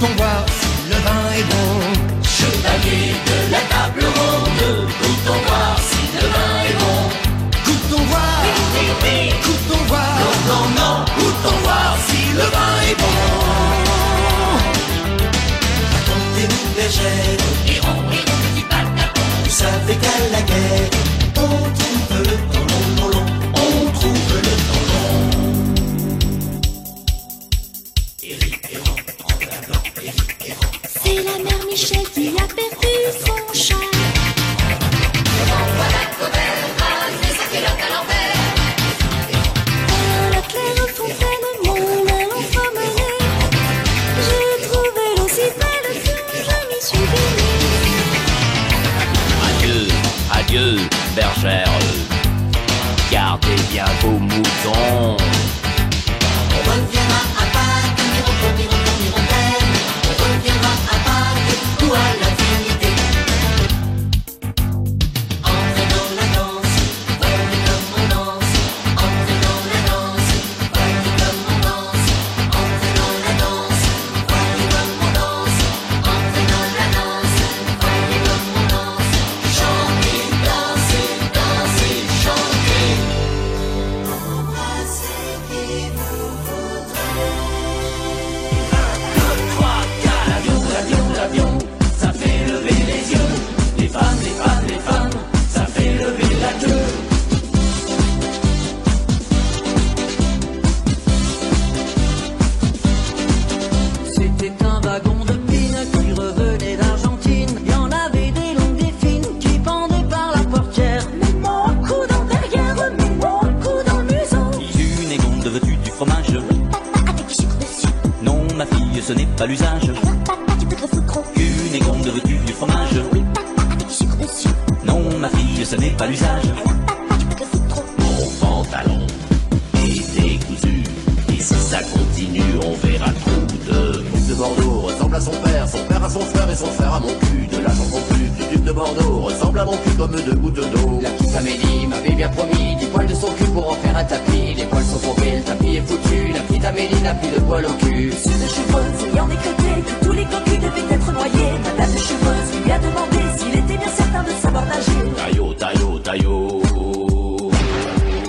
Goûtons voir si le vin est bon. Chevalier de la table ronde, goûtons voir si le vin est bon. Goûtons voir, goûtons voir, non, non, goûtons voir si le vin est bon. Racontez-nous bergère, héron, petit patapon. Vous savez qu'à la guerre, on trouve le temps long, on trouve le temps long. Éric Héron, en plein blanc, Éric Héron. C'est la mère Michel qui a perdu son chat. La claire fontaine, mon allant promener. J'ai trouvé l'eau si belle que je m'y suis baignée. Adieu, adieu, bergère. Gardez bien vos moutons. On reviendra à Pâques, hirondelle. On reviendra à Pâques ou à la Trinité. Entrez dans la danse, voyez comme on danse. Entrez dans la danse, voyez comme on danse. Entrez dans la danse, voyez comme on danse. Entrez dans la danse, voyez comme on danse. Chantez, dansez, dansez, chantez. Embrassez qui vous voudrez. 1, 2, 3, 4, l'avion, l'avion, l'avion, ça fait lever les yeux. Les femmes, les femmes, les femmes, ça fait lever la queue. C'était un wagon de pine qui revenait d'Argentine. Il y en avait des longues, des fines qui pendaient par la portière. Mets-moi un coup dans le derrière, mets-moi un coup dans le museau. Une égonde vêtue du fromage. Avec sucre dessus, Non, ma fille, ce n'est pas l'usage. tu peux te le foutre. Une égonde vêtue du fromage. Avec sucre dessus, Non, ma fille, ce n'est pas l'usage. tu peux te le foutre. Mon pantalon est décousu. Et si ça continue, on verra trop de. Le duc de Bordeaux ressemble à son père à son frère et son frère à mon cul. De la chanson plus du duc de Bordeaux ressemble à mon cul comme deux gouttes d'eau. La petite Amélie m'avait bien promis 10 poils de son cul pour en faire un tapis. Les poils sont tombés, le tapis est foutu. La petite Amélie n'a plus de poils au cul. Monsieur de Chevreuse ayant décrété que tous les cocus devaient être noyés, Madame de Chevreuse lui a demandé s'il était bien certain de savoir nager. Taillot, taillot, taillot.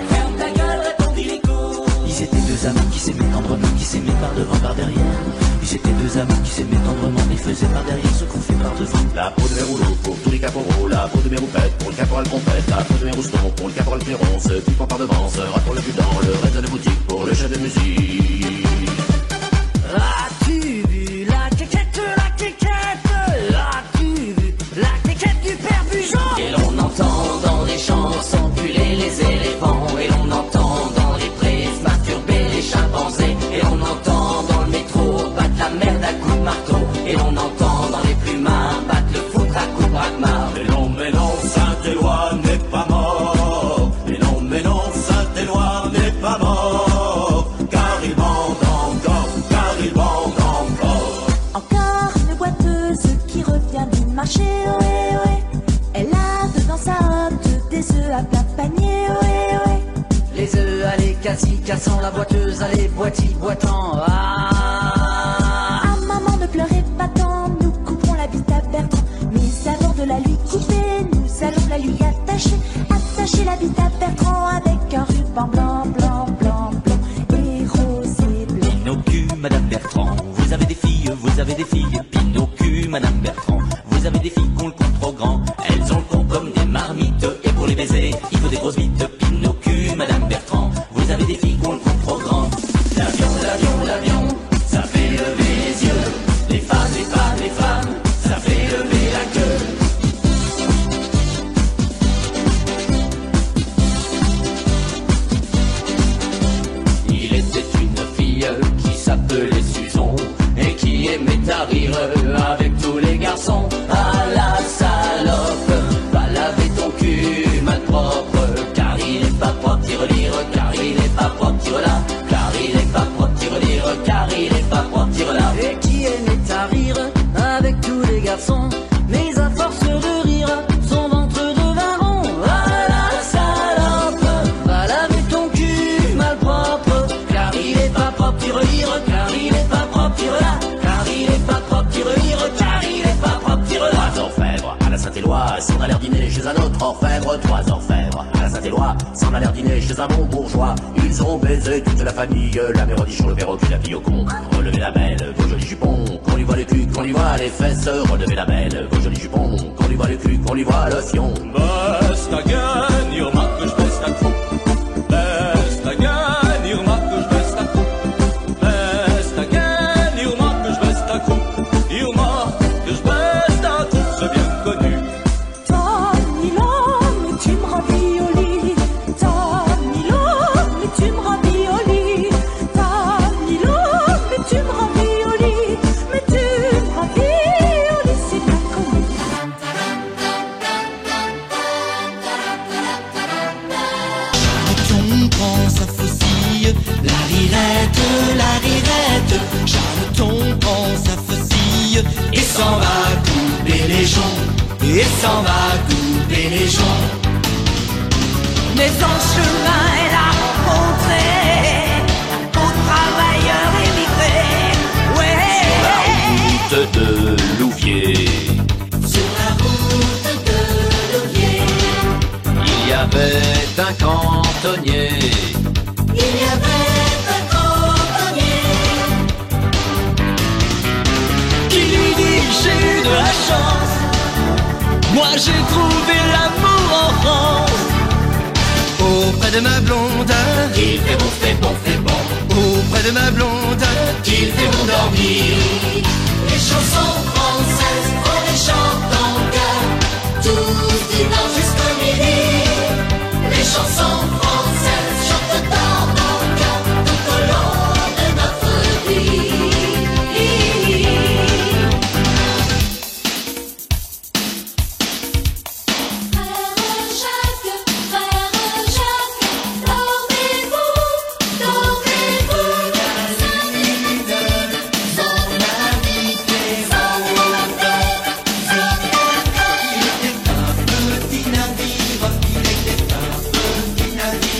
Ferme ta gueule, répondit l'écho. Ils étaient deux amants qui s'aimaient tendrement, qui s'aimaient par devant, par derrière. Ils étaient deux amants qui s'aimaient tendrement, mais faisaient par derrière ce qu'on fait par devant. La peau de mes rouleaux pour tous les caporaux, la peau de mes roupettes pour le caporal compète, la peau de mes roustons pour le caporal clairon, ce piquant par devant sera pour le but dans le reste de la boutique pour le chef de musique. As-tu vu la quéquette, As-tu vu la quéquette du père Bugeaud? Et l'on entend dans les champs s'enculer les éléphants. Et l'on entend dans les prés se masturber les chimpanzés. Et on entend dans le métro battre la merde à coups de marteau. Et l'on entend dans les plumards battre le foutre à coups de braquemar. Mais non, Saint-Éloi n'est pas mort. Mais non, Saint-Éloi n'est pas mort. Car il bande encore, car il bande encore. Encore une boiteuse qui revient du marché, ohé, ohé. Elle a dedans sa hotte des œufs à plein panier, ohé, ohé. Les œufs allez cassis, cassant la boiteuse, allez boiti, boitant. Ah, maman, ne pleurez pas tant, nous couperons la bite à Bertrand. Mais avant de la lui couper, nous allons la lui attacher. Attacher la bite à Bertrand avec un ruban blanc, blanc, blanc, blanc et rose et blanc. Pinocchio, Madame Bertrand, vous avez des filles, vous avez des filles. Pinocchio, Madame Bertrand, vous avez des filles qui ont le con trop grand. Elles ont le con comme des marmites, et pour les baiser, il faut des grosses bites. Pinocchio, Madame Bertrand, vous avez des filles qui ont le con trop grand. L'avion, l'avion, l'avion, ça fait lever les yeux. Les femmes, les femmes, les femmes, ça fait lever la queue. Il était une fille qui s'appelait Susan et qui aimait à rire avec tous les garçons. Ah la salope, va laver ton cul malpropre, car il est pas propre, tire-lire, car il est pas propre, tire-là, car il est pas propre, tire-lire, car il est pas propre, tire-là. Et qui aimait à rire avec tous les garçons, mais à force de rire, son ventre devint rond. Ah la salope, va laver ton cul malpropre, Car il est pas propre, tire-lire, car il est pas propre, tire-là, car il est pas propre. Saint-Éloi s'en allèrent dîner chez un autre orfèvre, 3 orfèvres. À Saint-Éloi s'en allèrent dîner chez un bon bourgeois. Ils ont baisé toute la famille, la mère dit sur le perroquet, la fille au con. Relevez la belle, vos jolis jupons, qu'on lui voit le cul, qu'on lui voit les fesses. Relevez la belle, vos jolis jupons, qu'on lui voit le cul, qu'on lui voit le fion. Besta gern, ihr macht euch besta Kuh. Besta gern, ihr macht euch besta Kuh. Besta gern, ihr macht euch besta Kuh. Ihr macht euch besta Kuh, c'est bien connu. Danilo, mais tu me ravis au lit. Danilo, mais tu me ravis au lit. Danilo, mais tu me ravis au lit. Mais tu me ravis au lit, c'est bien connu. Charleton prend sa faucille, la rirette. Charleton prend sa faucille et s'en va couper les joncs, et s'en va couper les joncs. Mais en chemin, elle a rencontré un beau travailleur émigré. Ouais. Route de Louviers, Sur la route de Louviers, il y avait un cantonnier. il y avait un cantonnier Qui lui dit j'ai eu de la chance, moi j'ai trouvé l'amour en France. auprès de ma blonde, Il fait bon, fait bon, fait bon, auprès de ma blonde. il fait bon dormir. Les chansons françaises, on les chante en cœur, tous dimanche jusqu'au midi. Les chansons françaises chantent dans nos cœurs tout au long de notre vie. Frère Jacques, dormez-vous, dormez-vous.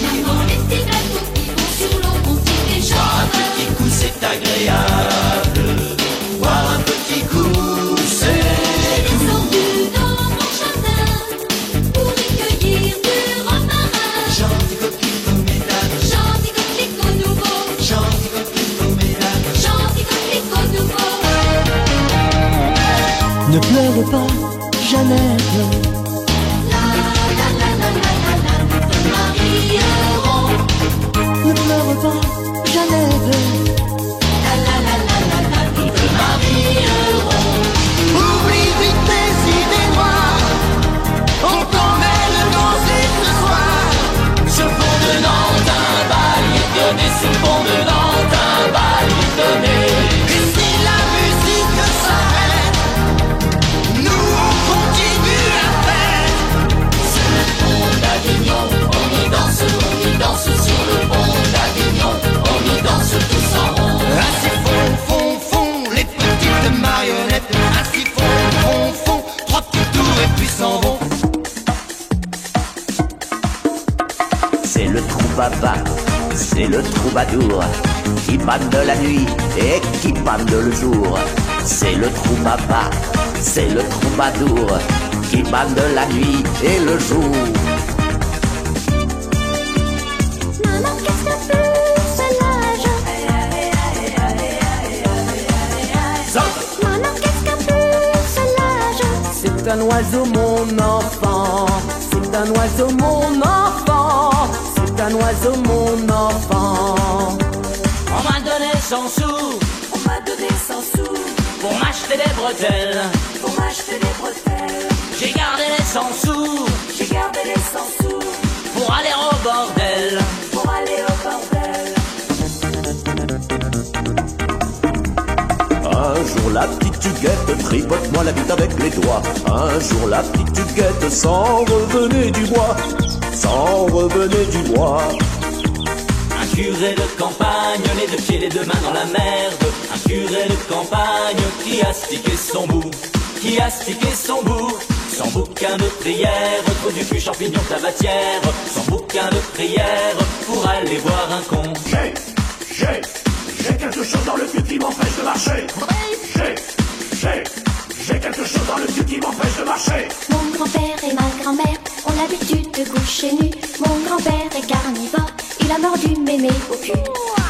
Maman, les petits bateaux qui vont sur l'eau, mon petit déjà. Un petit coup c'est agréable, voir un petit coup c'est Descendu dans mon jardin pour y cueillir du romarin. Gentil coquelicot mesdames, Gentil coquelicot nouveau, gentil coquelicot mesdames. gentil coquelicot nouveau. Ne pleure pas, Jeannette. Marieront, Ne pleure pas, Jeannette. nous te marierons. Oublie vite tes idées noires, on t'emmène danser ce soir. Ce pont de Nantes, un bal est donné. Ce pont de Nantes, un bal est donné. Et si la musique s'arrête, nous on continue la fête. Sur le pont d'Avignon, on y danse sur le pont d'Avignon, on y danse tous en rond. Ainsi font, les petites marionnettes. Ainsi font, 3 petits tours et puis s'en vont. C'est le troubaba, c'est le troubadour, qui bande de la nuit et qui bande le jour. C'est le troubaba, c'est le troubadour, qui bande de la nuit et le jour. Maman, qu'est-ce que fait ce l'âge? Maman, qu'est-ce que fait ce l'âge? C'est un oiseau, mon enfant. C'est un oiseau, mon enfant. C'est un oiseau, mon enfant. On m'a donné 100 sous. On m'a donné 100 sous. Pour m'acheter des bretelles. Pour m'acheter des bretelles. J'ai gardé les 100 sous. J'ai gardé les 100 sous. Pour aller au bordel. Pour aller au bordel. Un jour la petite Huguette tripote-moi la bite avec les doigts. Un jour la petite Huguette s'en revenait du bois, s'en revenait du bois. Un curé de campagne, les 2 pieds, les 2 mains dans la merde. Un curé de campagne qui a stické son bout, qui a stické son bout. Sans bouquin de prière, trop du cul, champignon, tabatière. Sans bouquin de prière, pour aller voir un con. J'ai quelque chose dans le cul qui m'empêche de marcher. J'ai J'ai quelque chose dans le cul qui m'empêche de marcher. Mon grand-père et ma grand-mère ont l'habitude de coucher nus. Mon grand-père est carnivore, il a mordu mémé au cul.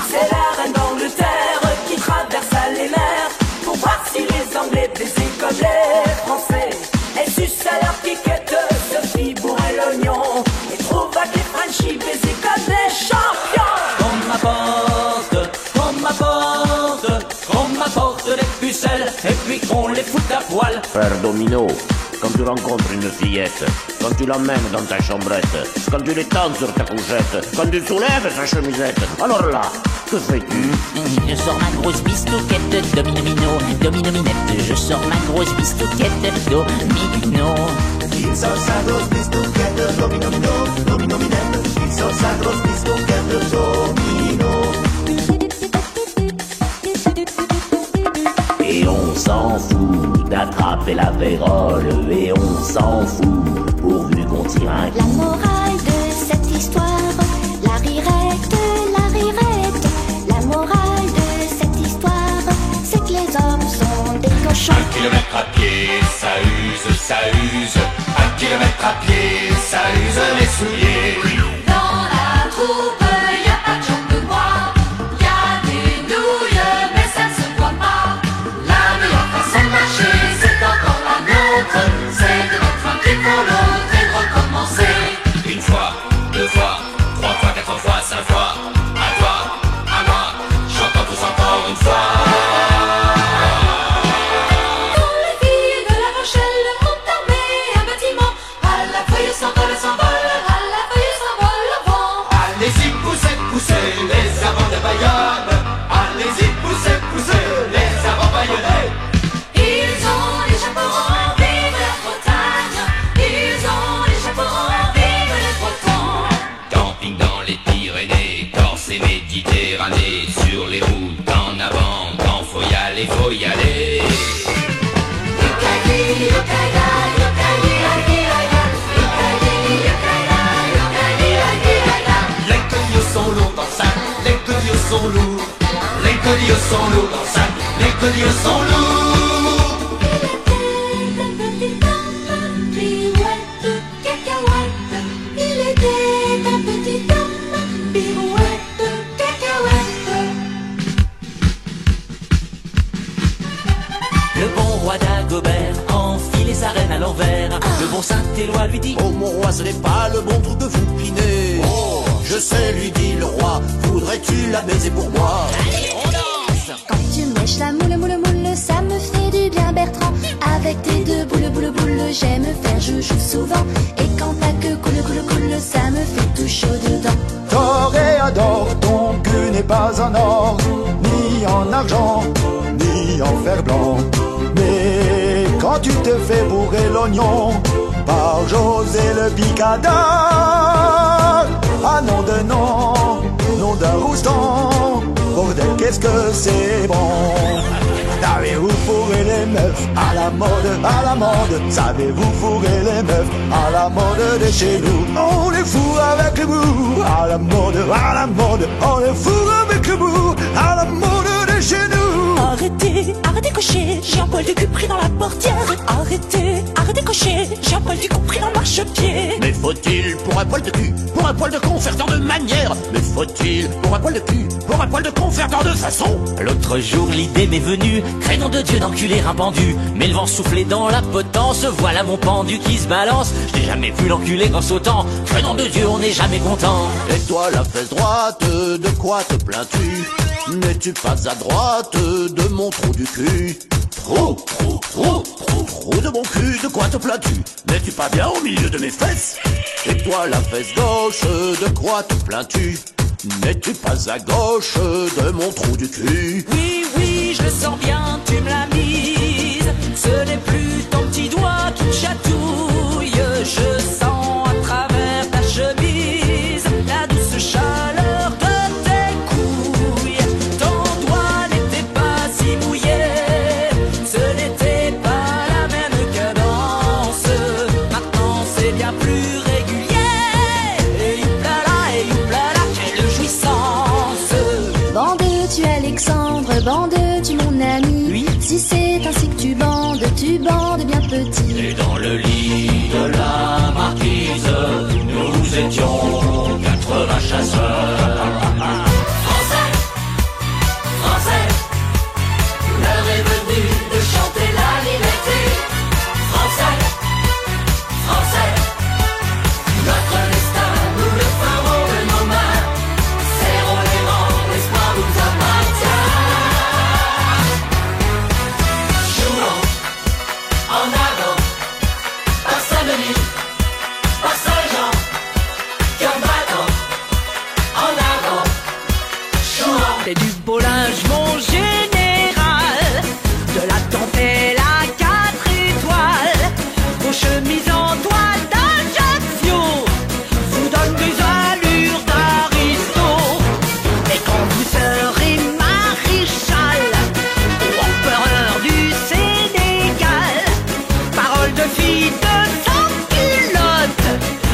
C'est la reine d'Angleterre qui traversa les mers pour voir si les Anglais baisaient comme les Français. Elle suce à leur piquette, Sophie bourrait l'oignon et trouva que les Frenchies baisaient comme des champions. Qu'on m'apporte des pucelles et puis qu'on les foute à poil. Frère Domino, quand tu rencontres une fillette, quand tu l'emmènes dans ta chambrette, quand tu l'étends sur ta couchette, quand tu soulèves sa chemisette, alors là, que fais-tu? Je sors ma grosse bistouquette, domino, dominominette. Je sors ma grosse bistouquette, domino. Il sort sa grosse bistouquette, domino, dominominette. Il sort sa grosse bistouquette, domino. Et on s'en fout d'attraper la vérole, et on s'en fout pourvu qu'on tire un La morale de cette histoire, la rirette, la morale de cette histoire, c'est que les hommes sont des cochons. 1 kilomètre à pied, ça use. 1 kilomètre à pied, ça use les souliers. Dans la troupe, y a pas de jambes de bois. Y a des nouilles, mais ça ne se voit pas. La meilleure façon de marcher, c'est encore la nôtre. C'est de mettre un pied pour l'autre et de recommencer. Une fois, 2 fois, 3 fois, 4 fois, 5 fois. À toi, à moi, j'entends tous encore une fois. Quand les filles de La Rochelle ont armé un bâtiment, à la feuille s'envole, à la feuille s'envole au vent. Allez-y, poussez, les avants de Bayonne. Allez-y, poussez, les avants bayonnais. Ils ont les chaperons, vive la Bretagne. Ils ont les chaperons, vive les Bretons. Camping dans les Pyrénées, Corse et Méditerranée. Sur les routes en avant, quand faut y aller, faut y aller. Yokali, yokala, yokali, aïe, aïe, yokali, yokala, yokali, aïe, aïe. Les colliers sont lourds dans le sac, les colliers sont lourds. Les colliers sont lourds dans le sac, les colliers sont lourds. Il était un petit homme, pirouette, cacahuète. Le bon roi d'Agobert enfilait sa reine à l'envers. Le bon Saint-Éloi lui dit: Oh mon roi, ce n'est pas le bon truc de vous piner. Oh, je sais, lui dit le roi, voudrais-tu la baiser pour moi? allez, on danse. Quand tu mèches la moule, ça me fait du bien Bertrand. Avec tes deux boules, j'aime faire joujou souvent. Et quand ta queue coule, ça me fait tout chaud dedans. Toréador, ton cul n'est pas en or, ni en argent, ni en fer blanc. Mais quand tu te fais bourrer l'oignon par José le Picador, ah nom de nom d'un rouston, bordel qu'est-ce que c'est bon. Savez-vous fourrer les meufs à la mode? Savez-vous fourrer les meufs à la mode de chez nous? On les fourre avec le bout, à la mode, on les fourre avec le bout, à la mode de chez nous. Arrêtez cocher, j'ai un poil de cul pris dans la portière. Arrêtez cocher, j'ai un poil du cul pris dans le marchepied. Mais faut-il pour un poil de cul, pour un poil de con faire tant de manières? Mais faut-il pour un poil de cul, pour un poil de con faire tant de façons? L'autre jour l'idée m'est venue, crénom de Dieu d'enculer un pendu. Mais le vent soufflait dans la potence, voilà mon pendu qui se balance. Je n'ai jamais vu l'enculer en sautant, crénom de Dieu on n'est jamais content. Et toi la fesse droite, de quoi te plains-tu? N'es-tu pas à droite de mon trou du cul? Trou de mon cul, de quoi te plains-tu? N'es-tu pas bien au milieu de mes fesses? Et toi la fesse gauche, de quoi te plains-tu? N'es-tu pas à gauche de mon trou du cul? Oui, je le sens bien, tu me l'as mise. Ce n'est plus ton petit doigt qui me chatouille. Je sens à travers ta chemise la douce chaleur de tes couilles. Ton doigt n'était pas si mouillé, ce n'était pas la même cadence. Maintenant c'est bien plus régulier. Et youplala, quelle jouissance. Bande-tu Alexandre, bande-tu mon ami? Oui. Si c'est ainsi que tu bandes étions 80 chasseurs. Français, Français, l'heure est venue de chanter la liberté. Français, Français, notre destin, nous le ferons de nos mains. Serrons les rangs, l'espoir nous appartient. Jouons en avant, par Saint-Denis, par Saint-Jean, cœur battant, en avant, jouons. C'est du beau linge, mon général, de la dentelle à 4 étoiles, vos chemises en toile d'Ajaccio vous donnent des allures d'aristo. Et quand vous serez maréchal ou empereur du Sénégal, parole de fille de sans culotte,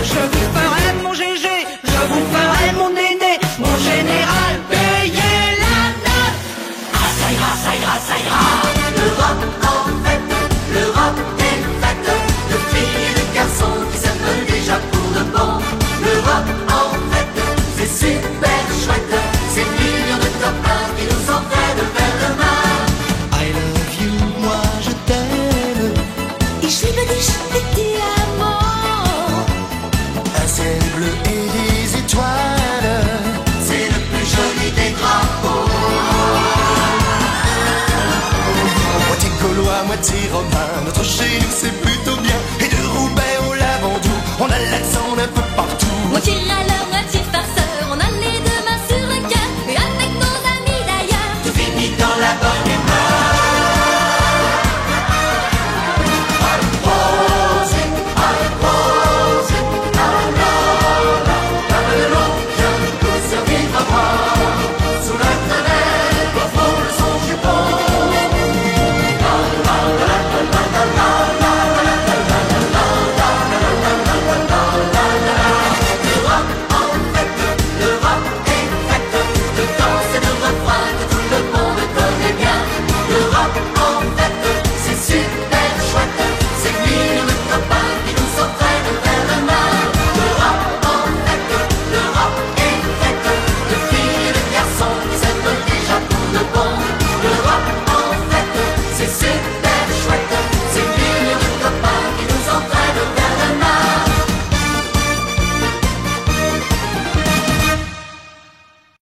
je vous ferai mon GG, je vous ferai mon néné, mon général, payez la note. Ah, ça ira, ça ira, ça ira. L'Europe en fête, l'Europe est faite de filles et de garçons qui s'aiment déjà pour de bon. L'Europe en fête, c'est super chouette. Ces millions de copains qui nous ont fait de belles demain. I love you, moi je t'aime. Ich liebe dich, ich te amo. Un ciel bleu et des étoiles. C'est le plus joli des drapeaux. Moitié gaulois, moitié romain, notre génie